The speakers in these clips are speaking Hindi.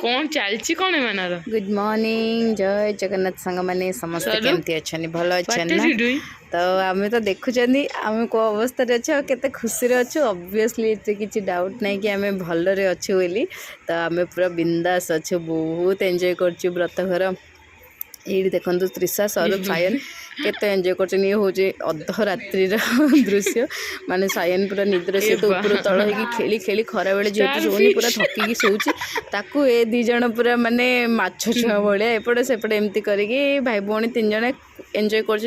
कौन चलची कौन है मनार गुड मॉर्निंग जय जगन्नाथ सांग माने समस्त केमती अच्छा भल अच्छा तो आम तो देखुं आम को अवस्था अच्छे केते खुशी अच्छु ऑब्वियसली किसी डाउट नहीं कि आम भलरे अच्छु बोली तो आम पूरा बिंदास अच्छु बहुत एंजॉय करछु व्रत घर ये देखो त्रिशा स्वरूप सायन केते एंजॉय कर हूँ अर्धरात्रि दृश्य माने सायन पूरा निद्र से तो ऊपर तल हो खेली खेली खरा बेले जेहतु सोनी पूरा थकिकी सोची ताकू ए दी जन पूरा माने माछ छुआ भाया एपटे सेपटे एमती करके भाई भौणी 3 जन एंजॉय कर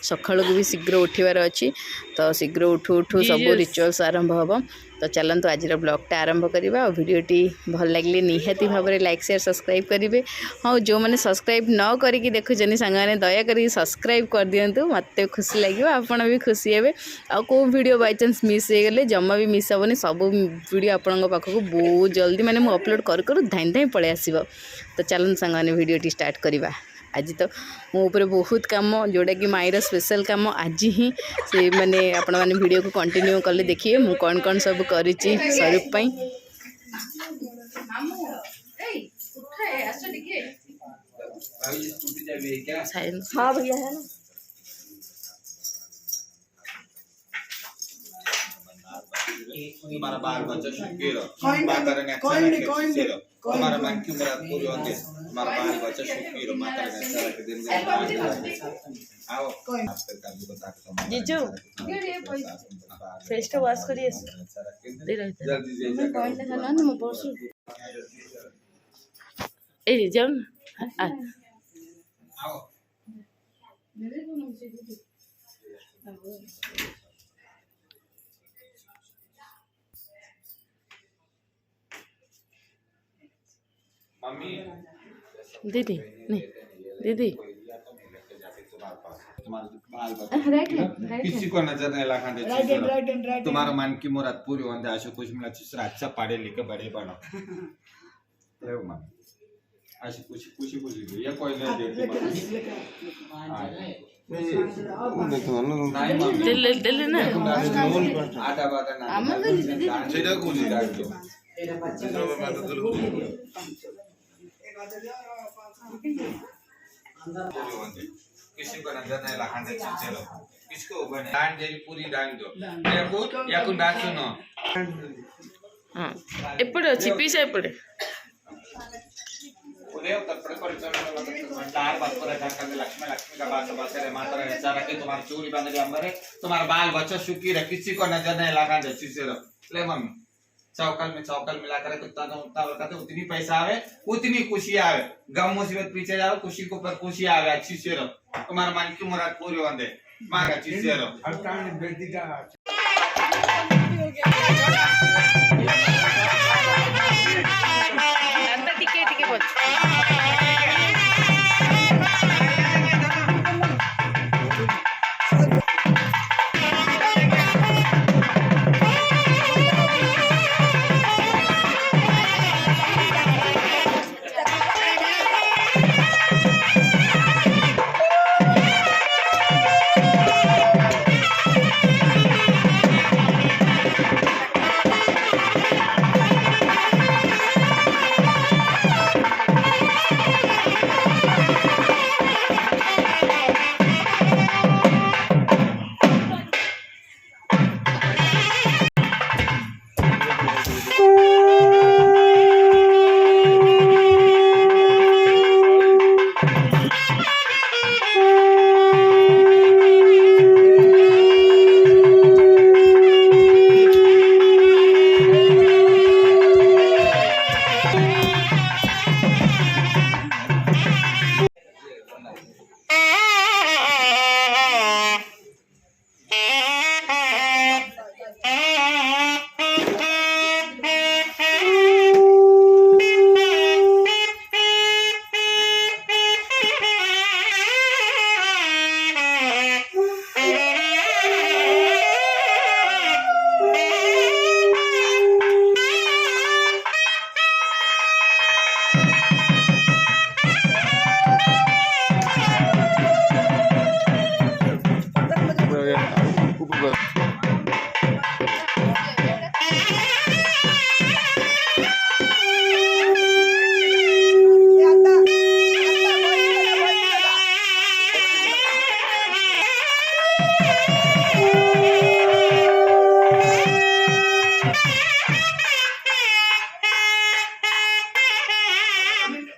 सकाल को भी शीघ्र उठवार अच्छी तो शीघ्र उठू उठू सब रिचुअल्स आरंभ हम तो चलतु आज ब्लॉगटा आरंभ करवा और वीडियोटी भल लगे निहाती भाव में लाइक शेयर सब्सक्राइब करेंगे हाँ जो मैंने सब्सक्राइब न करके देखुं सांगे दया कर सब्सक्राइब कर दिंतु मत खुशी लगे आपड़ भी खुशी हे आउ कौ वीडियो बाई चान्स मिस हो गले जमा भी मिस हेनी सब वीडियो आपण पाखक बहुत जल्दी मैंने मुझे अपलोड कर धाई धाई पलि आस तो चलते सांगे वीडियोटी स्टार्ट करवा आज तो मो ऊपर बहुत काम जोड़ा कि माईर स्पेशल काम आज ही से माने आपण माने वीडियो को कंटिन्यू कले देखिए मु कौन कौन सब करिछि स्वरूप पई हाँ भैया है ना तुम्हारा बाल बच्चा सुखी रहो माता रे अच्छा रखे तुम्हारा मन की मुराद पूरी होती तुम्हारा बाल बच्चा सुखी रहो माता रे अच्छा रखे दिन में आओ आपके काम को बता जीजू फेस तो वॉश करिए दे रहते जल्दी जल्दी कौन लगा ना मैं परसों ए जम आओ मम्मी दीदी नहीं दीदी किसी को नजर नहीं लगाने तुम्हारा मन की मुराद पूरी होने आशु कुछ मिला चीज़ अच्छा पढ़े लिखे बड़े बनो ले मम्मी आशु कुछ कुछ कुछ ये कोई नहीं देती दिल दिल ना आधा बाधा ना जेड़ा कुछ डाल दो किसी को नजर नहीं लगाने चलो किसको बने डांड जेरी पूरी डांड दो या कुछ बात सुनो हां एपड़े अछि पीछे एपड़े उदय तत्पर कर चलो तार बात पर जाकर लक्ष्मी लक्ष्मी का बात बात रे माता रे सारा के तुम्हारी चूड़ी बांध के अंबरे तुम्हारा बाल बच्चा सुखी रहे किसी को नजर नहीं लगाने चीज़ ले मम्मी चौकल मिलाकर उतना करते उतनी पैसा आवे उतनी खुशी आवे गम मुसीबत पीछे जाओ खुशी को पर खुशी आवे अच्छी से रहो तुम्हारा मन की मुराद पूरी होने मां अच्छी से रहो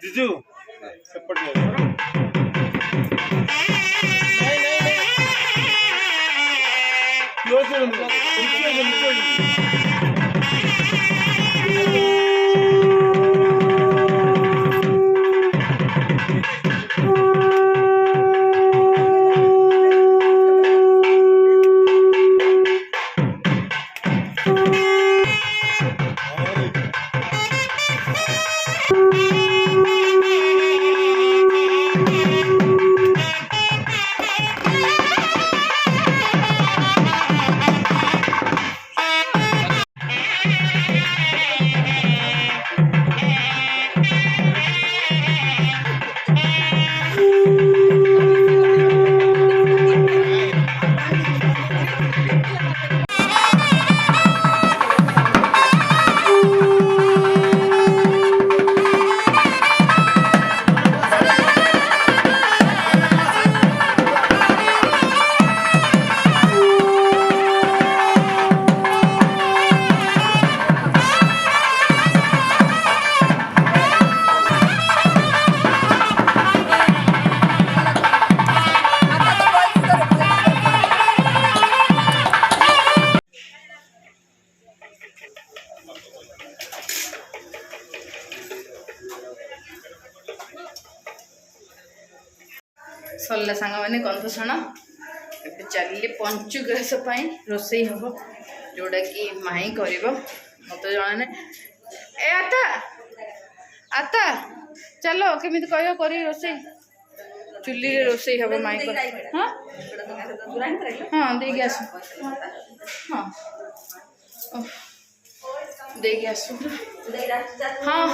जीजू सेपटे सरला सांग मैंने कौन शुण चलिए पंचुग्रास रोसे हम जोड़ा कि माई कर मत जना ना ए आता आता चलो केमी कह कर रोसे चुली रोसे हम माई कर हाँ हाँ देगी आस हाँ देगी आस हाँ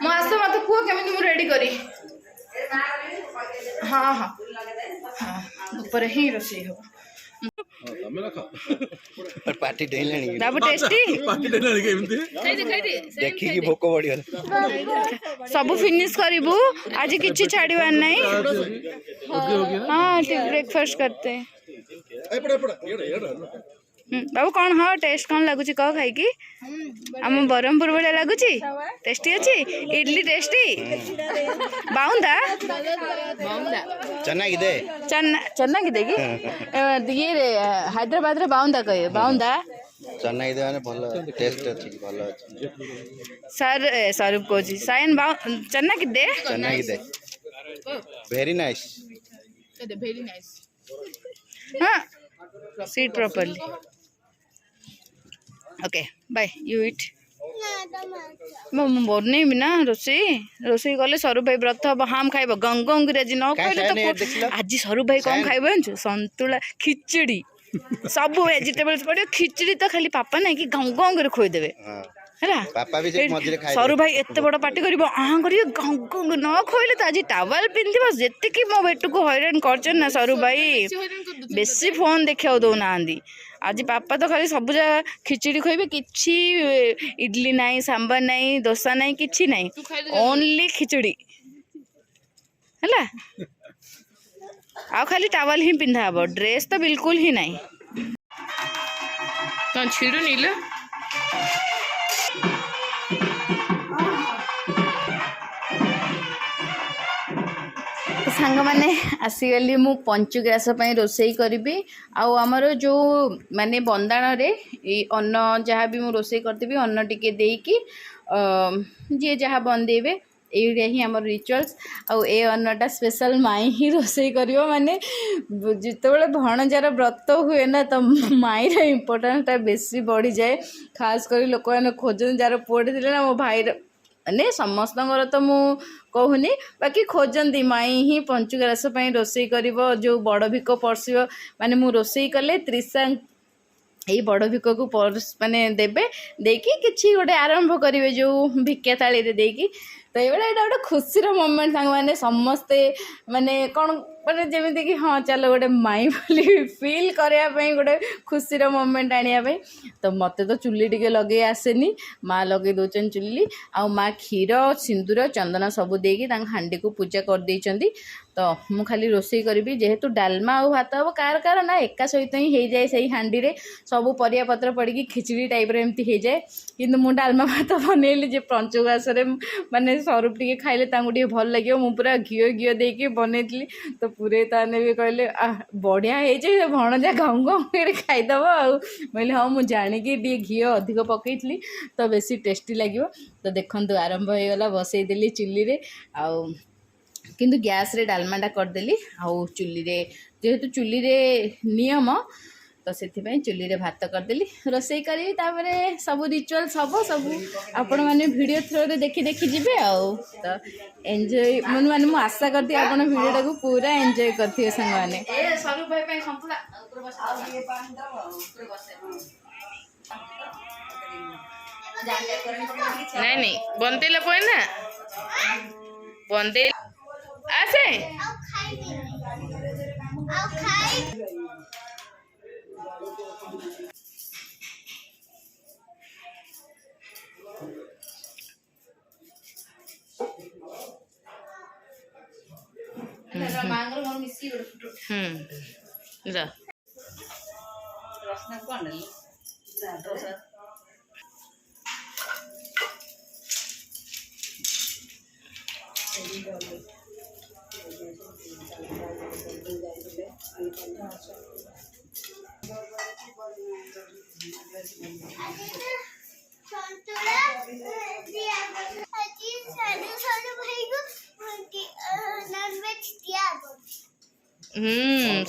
मुझे मत कह केमी मुझे रेडी करी हाँ हाँ हाँ ऊपर ही रोसे हो पर पार्टी डेलानी बाबू टेस्टी पार्टी डेलानी केमती देखी कि भोक बढ़िया सब फिनिश करिबू आज किछि छाड़ीवार नहीं हाँ ब्रेकफास्ट करते हैं बाबू कौन हाँ टेस्ट कौन लगुच कह खाई कि आम बरहमपुर भाया लगुच टेस्टी अच्छी इडली टेस्टी बाउंदा चना दे चन्ना की देगी ये रे हैदराबाद रे बाउंदा कहे बाउंदा चना दे माने भलो टेस्ट अछि भलो अछि सर स्वरूप को जी साइन चन्ना की दे वेरी नाइस हाँ सीट प्रॉपर्ली ओके बाय यू इट बनईबी ना रोसे गले सरू भाई व्रत हम हाम खाइब गंग आज न कहले तो आज सरू भाई कौन खाइब जानछु संतुला खिचड़ी सब वेजिटेबल्स पड़े खिचड़ी तो खाली पापा ना कि गंग खोईदेवे है पापा भी मझे सरू भाई एत बड़ पार्टी कर गंग न खोईले तो आज टावल पिंधि जी मो बेट को हैरान कर ना सरू भाई बेसी फोन देखा दौना आज पापा तो खाली सब जगह खिचड़ी खोइबे किछि इडली नहीं सांबर नहीं डोसा नहीं किछि नहीं ओनली खिचड़ी है आ खाली टावल ही पिंधा हम ड्रेस तो बिल्कुल ही नहीं तो छिड़ू नील सांग मैंने आसीगली मु पंचुग्रास रोसई करी आमर जो माने बंदाण रे अन्न जहाँ भी मु रोसई करदेवी अन्न टिके देकी जी जहाँ बंदेबे ये ही आम रिचुअल्स आउ ए अन्नटा स्पेशल माई ही रोसई कर माने जिते भणजार व्रत हुए ना तो माईर इम्पोर्टान्सटा बेसी बढ़ी जाए खास कर लोक मैंने खोजन जार पुअटे थे ना मो भाई ने समस्त तो मु कहूनी बाकी खोजती माई ही पंचुग्रास रोसई कर जो बड़ भिक परसिब माने मु रोसई कले त्रिशा यही बड़ भिक को माने देबे देकी किछि गोटे आरंभ करेंगे जो भिक्षा थाली देकी तो ये गोटे खुशी मोमेंट सांग मैंने समस्ते माने कौन ମାନେ ଯେମିତିକି ହଁ ଚାଲ ଗୋଟେ ମାଇଁ ବୋଲି ଫିଲ୍ କରିବା ପାଇଁ ଗୋଟେ ଖୁସିର ମୋମେଣ୍ଟ ଆଣିବା ପାଇଁ। ତ ମୋତେ ତ ଚୁଲି ଟିକେ ଲଗେଇ ଆସେନି, ମାଆ ଲଗେଇ ଦେଉଛନ୍ତି ଚୁଲି। ଆଉ ମାଆ କ୍ଷୀର ସିନ୍ଦୁର ଚନ୍ଦନ ସବୁ ଦେଇକି ତାଙ୍କ ହାଣ୍ଡିକୁ ପୂଜା କରିଦେଇଛନ୍ତି। ତ ମୁଁ ଖାଲି ରୋଷେଇ କରିବି, ଯେହେତୁ ଡାଲମା ଆଉ ଭାତ ହେବ କାହାର ନା ଏକା ସହିତ ହିଁ ହେଇଯାଏ ସେଇ ହାଣ୍ଡିରେ, ସବୁ ପରିବା ପତ୍ର ପଡ଼ିକି ଖିଚିଡ଼ି ଟାଇପ୍ର ଏମିତି ହେଇଯାଏ। କିନ୍ତୁ ମୁଁ ଡାଲମା ଭାତ ବନେଇଲି ଯେ ପଞ୍ଚୁଗାସରେ ମାନେ ସ୍ୱରୂପ ଟିକେ ଖାଇଲେ ତାଙ୍କୁ ଟିକେ ଭଲ ଲାଗିବ, ମୁଁ ପୁରା ଘିଅ ଦେଇକି ବନେଇଥିଲି। ତ ପୁରେଇ ତାନେ ବି କହିଲେ ବଢ଼ିଆ ହେଇଛି, ଭଣଜା ଘାଉଁ ଘାଉଁ କରି ଖାଇଦେବ ଆଉ। କହିଲେ ହଁ ମୁଁ ଜାଣିକି ଟିକେ ଘିଅ ଅଧିକ ପକେଇଥିଲି ତ ବେଶୀ ଟେଷ୍ଟି ଲାଗିବ। ତ ଦେଖନ୍ତୁ ଆରମ୍ଭ ହେଇଗଲା, ବସେଇଦେଲି ଚୁଲିରେ। ଆଉ କିନ୍ତୁ ଗ୍ୟାସ୍ରେ ଡାଲମାଟା କରିଦେଲି, ଆଉ ଚୁଲିରେ ଯେହେତୁ ଚୁଲିରେ ନିୟମ ତ ସେଥିପାଇଁ ଚୁଲିରେ ଭାତ କରିଦେଲି। ରୋଷେଇ କରିବି, ତାପରେ ସବୁ ରିଚୁଆଲ୍ସ ହେବ, ସବୁ ଆପଣମାନେ ଭିଡ଼ିଓ ଥ୍ରୋରେ ଦେଖି ଯିବେ ଆଉ। ତ ଏନ୍ଜୟ ମାନେ ମୁଁ ଆଶା କରିଥିଲି ଆପଣ ଭିଡ଼ିଓଟାକୁ ପୁରା ଏନ୍ଜୟ କରିଥିବେ ସାଙ୍ଗମାନେ। ସ୍ୱରୂପ ଭାଇ ପାଇଁ ସନ୍ତୁଳା ନାଇଁ ବନ୍ଦେଇଲା ପରେ ନା ବନ୍ଦେଇ ଆସେ ମାଙ୍କର ମୋର ମିଶିକି ଯା ରସନା କଣ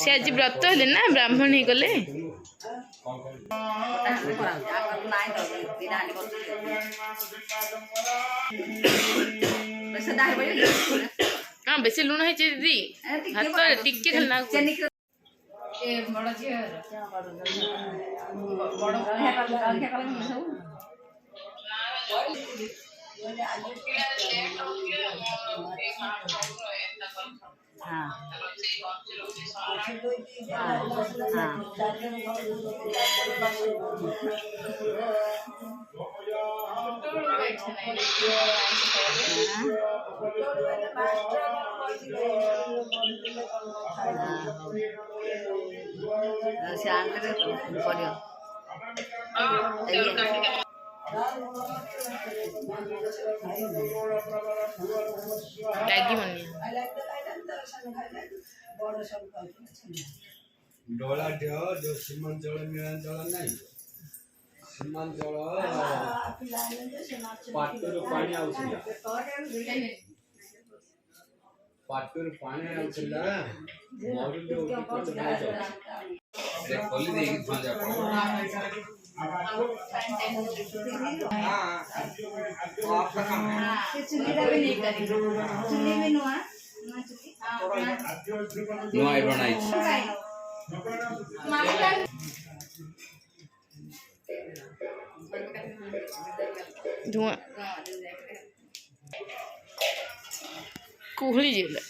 ସେ ଆଜି ବ୍ରତ ହେଲେ ନା ବ୍ରାହ୍ମଣ ହେଇଗଲେ। ହଁ ବେଶୀ ଲୁଣ ହେଇଛି ଦିଦି, ଭାତରେ ଟିକେ ଖାଲି ନା ବଡ଼ ଝିଅ ଡୋଳା ଢେଅ ଯୋଉ ସୀମାଞ୍ଚଳ ନୀଳାଞ୍ଚଳ ନାହିଁ, ସୀମାଞ୍ଚଳ ପାଟରୁ ପାଣି ଆଉଥିଲା, ପାଟରୁ ପାଣି ଆଉଥିଲା ମରୁଡ଼ି ଖୋଲି ଦେଇକି ଧୁଆଁ ନୂଆ ବନାଇଛି। ଧୂଆଁ କୁହୁଳି ଯିଲା।